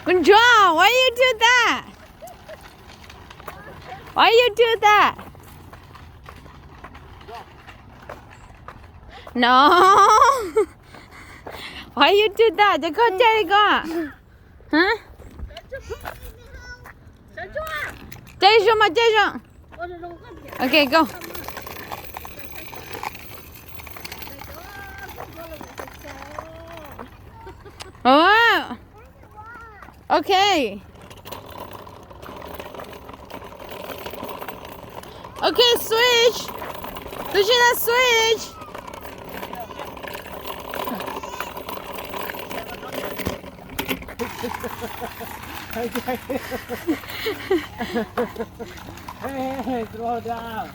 Good job. Why you do that? Why you do that? No. Why you do that? Để con chơi đi con. Hả? Chơi xuống mà chơi xuống. Okay, go. Oh. Okay. Okay, switch. Luciana, switch. Hey, slow down.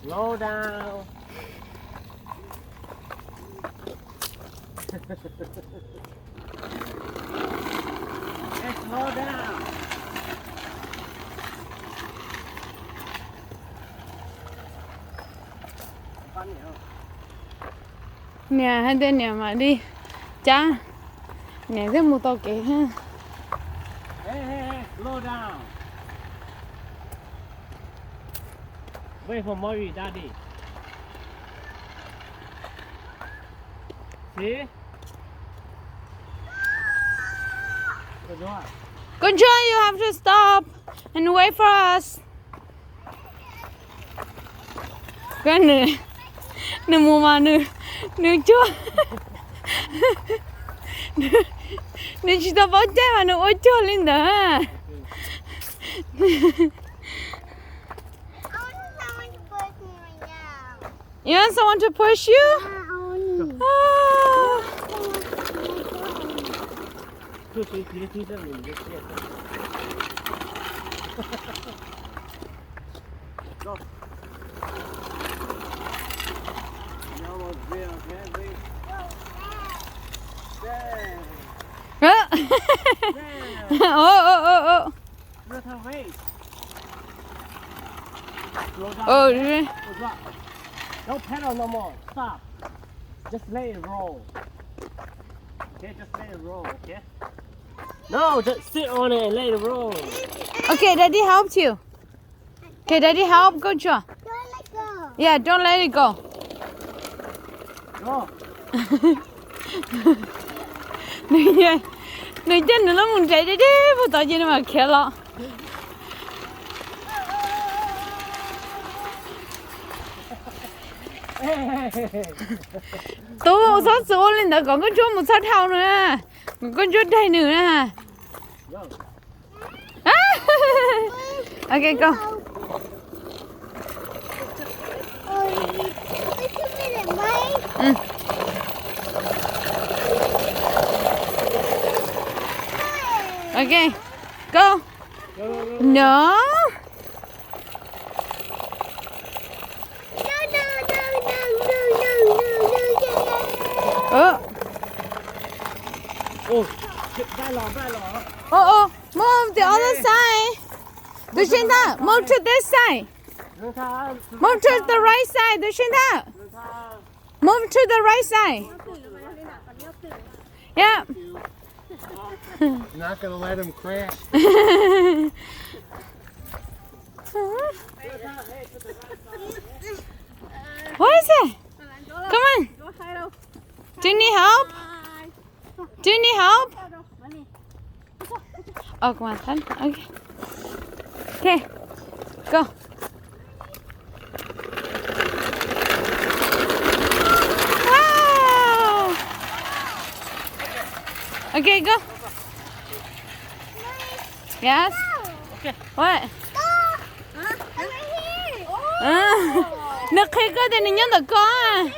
Slow down. Hey, slow down. Nè, hai tên nè mà đi. Cha. Nè thêm một tàu kể ha. Hey, slow down. Wait for Mori, Daddy. See? Good job. Good job, you have to stop and wait for us. Cái này nè mua mà nè chưa nè chỉ tao bỏ chạy mà nè ôi chưa lên đó. You want someone to push you? Oh. Go. Almost there, okay? Oh. Look her face. Slow down. Oh, Okay? really? Good job. Don't pedal no more. Stop. Just let it roll. Okay, just let it roll, okay? No, just sit on it and let it roll. Okay, Daddy helped you. Okay, Daddy help. Good job. Don't let go. Yeah, don't let it go. Go. Nè chân nó muốn chạy đi đi, vô tao chỉ mà khé lọ. Tôi một số số lên đó còn có chỗ một số thao nữa, có chỗ đây nữa nè. Go. Okay, go. Wait a minute, Mike. Okay, go. Go. No. No. Oh, Vai lò. oh, move the other side. Dushinta, move to this side. Move to the right side, Dushinta. Move to the right side. Yeah. Not gonna let him crash. What is it? Come on. Do you need help? Do you need help? Oh, come on, son. Okay. Okay. Go. Wow. Okay, go. Yes? Okay. What? Nó khi có thì nó nhớ được con.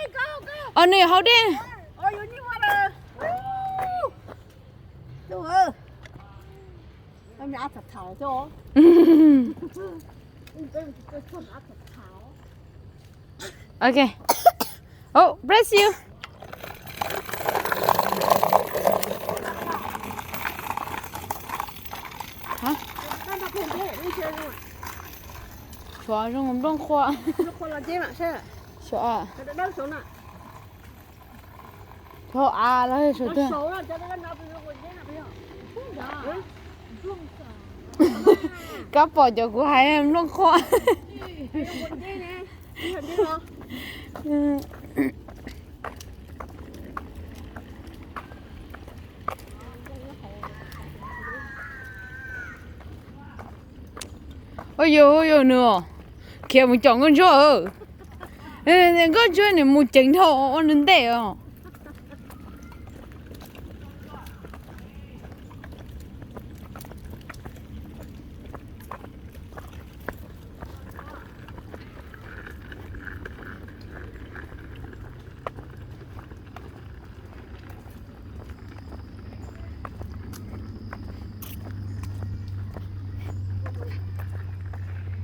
Ở này hậu đi. Em đã thật thảo cho. Okay. Oh, bless you. Hả? Chó trong một đông khoa. Chó. Chó à là hết rồi. Các bỏ cho cô hai em luôn khó. Ôi dồi nữa. Kìa mình chọn con chó. Con chó này một chỉnh thọ nó đẻ à.